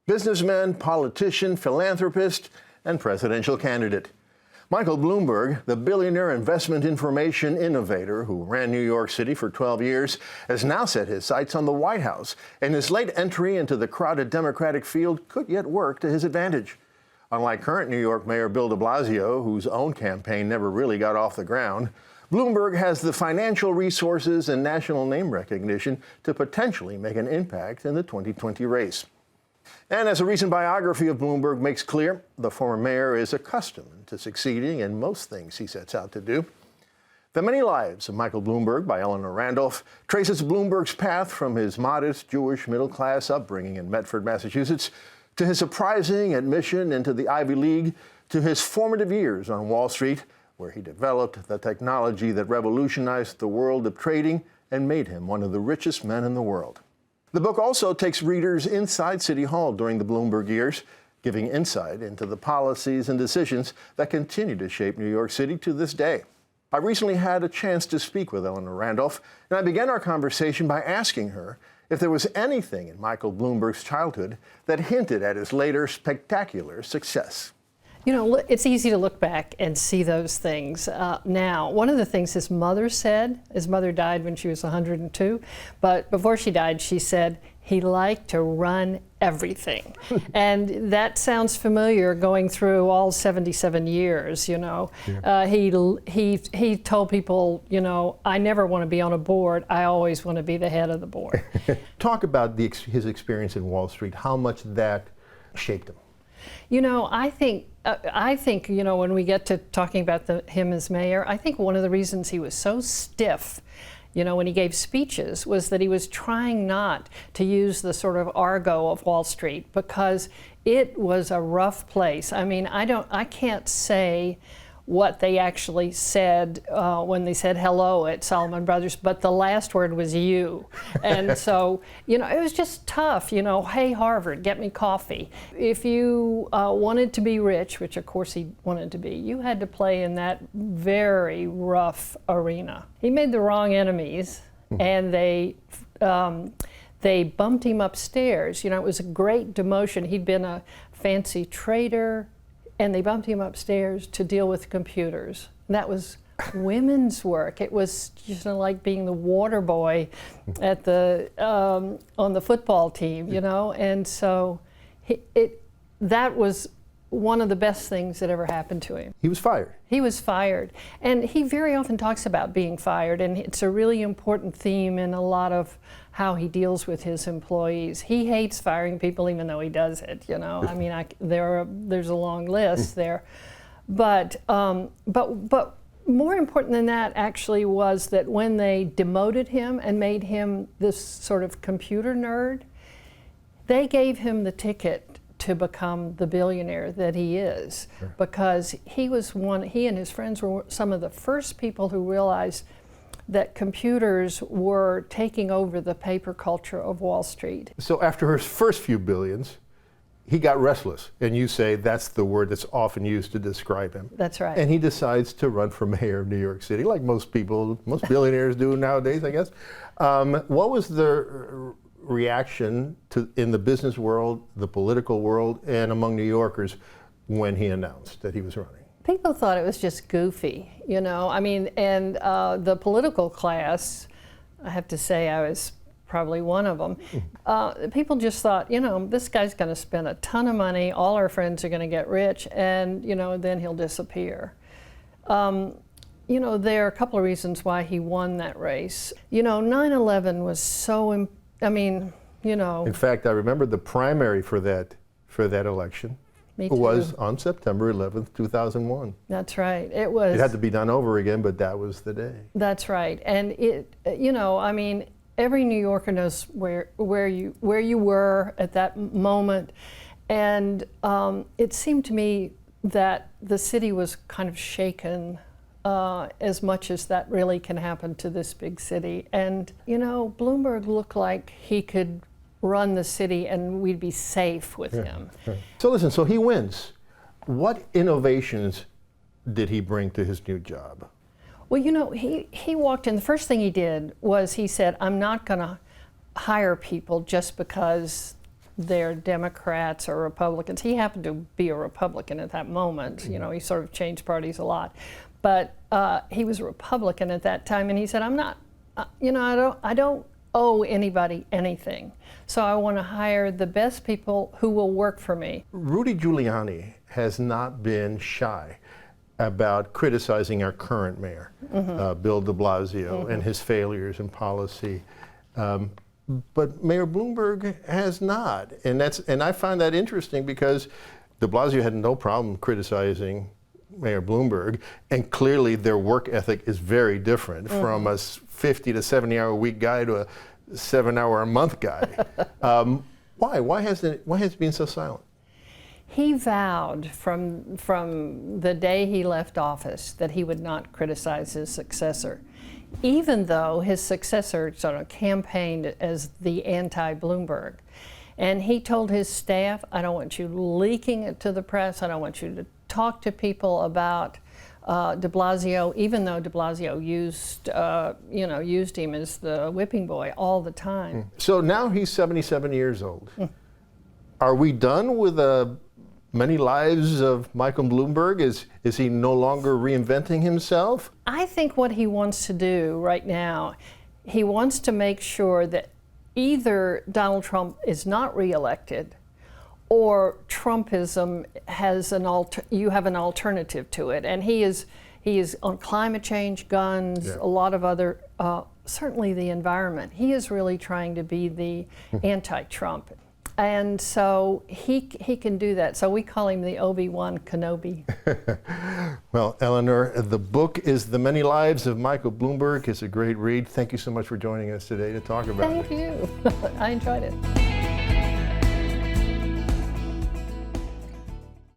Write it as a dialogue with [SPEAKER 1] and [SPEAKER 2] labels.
[SPEAKER 1] businessman, politician, philanthropist, and presidential candidate. Michael Bloomberg, the billionaire investment information innovator who ran New York City for 12 years, has now set his sights on the White House, and his late entry into the crowded Democratic field could yet work to his advantage. Unlike current New York Mayor Bill de Blasio, whose own campaign never really got off the ground, Bloomberg has the financial resources and national name recognition to potentially make an impact in the 2020 race. And as a recent biography of Bloomberg makes clear, the former mayor is accustomed to succeeding in most things he sets out to do. The Many Lives of Michael Bloomberg by Eleanor Randolph traces Bloomberg's path from his modest Jewish middle-class upbringing in Medford, Massachusetts, to his surprising admission into the Ivy League, to his formative years on Wall Street, where he developed the technology that revolutionized the world of trading and made him one of the richest men in the world. The book also takes readers inside City Hall during the Bloomberg years, giving insight into the policies and decisions that continue to shape New York City to this day. I recently had a chance to speak with Eleanor Randolph, and I began our conversation by asking her if there was anything in Michael Bloomberg's childhood that hinted at his later spectacular success.
[SPEAKER 2] You know, it's easy to look back and see those things now. One of the things his mother said, his mother died when she was 102, but before she died, she said he liked to run everything. And that sounds familiar going through all 77 years, you know. Yeah. He told people, you know, I never want to be on a board, I always want to be the head of the board.
[SPEAKER 1] Talk about his experience in Wall Street, how much that shaped him.
[SPEAKER 2] You know, I think, you know, when we get to talking about him as mayor, I think one of the reasons he was so stiff, you know, when he gave speeches, was that he was trying not to use the sort of argot of Wall Street, because it was a rough place. I mean, I can't say what they actually said when they said hello at Salomon Brothers, but the last word was you. And so, you know, it was just tough, you know, hey, Harvard, get me coffee. If you wanted to be rich, which of course he wanted to be, you had to play in that very rough arena. He made the wrong enemies, and they bumped him upstairs. You know, it was a great demotion. He'd been a fancy trader, and they bumped him upstairs to deal with computers. And that was women's work. It was just like being the water boy at the on the football team, you know. And so that was one of the best things that ever happened to him.
[SPEAKER 1] He was fired.
[SPEAKER 2] He was fired. And he very often talks about being fired, and it's a really important theme in a lot of how he deals with his employees. He hates firing people, even though he does it, you know. I mean, there's a long list there. But more important than that actually was that when they demoted him and made him this sort of computer nerd, they gave him the ticket to become the billionaire that he is. Sure. Because he and his friends were some of the first people who realized that computers were taking over the paper culture of Wall Street.
[SPEAKER 1] So after his first few billions, he got restless, and you say that's the word that's often used to describe him.
[SPEAKER 2] That's right.
[SPEAKER 1] And he decides to run for mayor of New York City, like most billionaires do nowadays, I guess. What was the reaction in the business world, the political world, and among New Yorkers when he announced that he was running?
[SPEAKER 2] People thought it was just goofy, you know. I mean, and the political class, I have to say I was probably one of them. People just thought, you know, this guy's going to spend a ton of money, all our friends are going to get rich, and, you know, then he'll disappear. You know, there are a couple of reasons why he won that race. You know, 9/11 was so I mean, you know.
[SPEAKER 1] In fact, I remember the primary for that election.
[SPEAKER 2] Me too.
[SPEAKER 1] Was on September 11th, 2001.
[SPEAKER 2] That's right. It was.
[SPEAKER 1] It had to be done over again, but that was the day.
[SPEAKER 2] That's right. And it, you know, I mean, every New Yorker knows where you were at that moment, and it seemed to me that the city was kind of shaken. As much as that really can happen to this big city. And, you know, Bloomberg looked like he could run the city and we'd be safe with him.
[SPEAKER 1] Right. So listen, so he wins. What innovations did he bring to his new job?
[SPEAKER 2] Well, you know, he walked in, the first thing he did was he said, I'm not going to hire people just because they're Democrats or Republicans. He happened to be a Republican at that moment. You know, he sort of changed parties a lot. But he was a Republican at that time, and he said, I'm not, you know, I don't owe anybody anything. So I want to hire the best people who will work for me.
[SPEAKER 1] Rudy Giuliani has not been shy about criticizing our current mayor, Bill de Blasio, and his failures in policy. But Mayor Bloomberg has not. And I find that interesting because de Blasio had no problem criticizing Mayor Bloomberg, and clearly their work ethic is very different from a 50 to 70 hour a week guy to a 7 hour a month guy. Why? Why has it been so silent?
[SPEAKER 2] He vowed from the day he left office that he would not criticize his successor, even though his successor sort of campaigned as the anti-Bloomberg. And he told his staff, I don't want you leaking it to the press, I don't want you to talk to people about de Blasio, even though de Blasio used him as the whipping boy all the time.
[SPEAKER 1] So now he's 77 years old. Are we done with many lives of Michael Bloomberg? Is he no longer reinventing himself?
[SPEAKER 2] I think what he wants to do right now, he wants to make sure that either Donald Trump is not reelected, or Trumpism has you have an alternative to it. And he is on climate change, guns, a lot of other, certainly the environment. He is really trying to be the anti-Trump. And so he can do that. So we call him the Obi-Wan Kenobi.
[SPEAKER 1] Well, Eleanor, the book is The Many Lives of Michael Bloomberg. It's a great read. Thank you so much for joining us today to talk about it.
[SPEAKER 2] Thank you. I enjoyed it.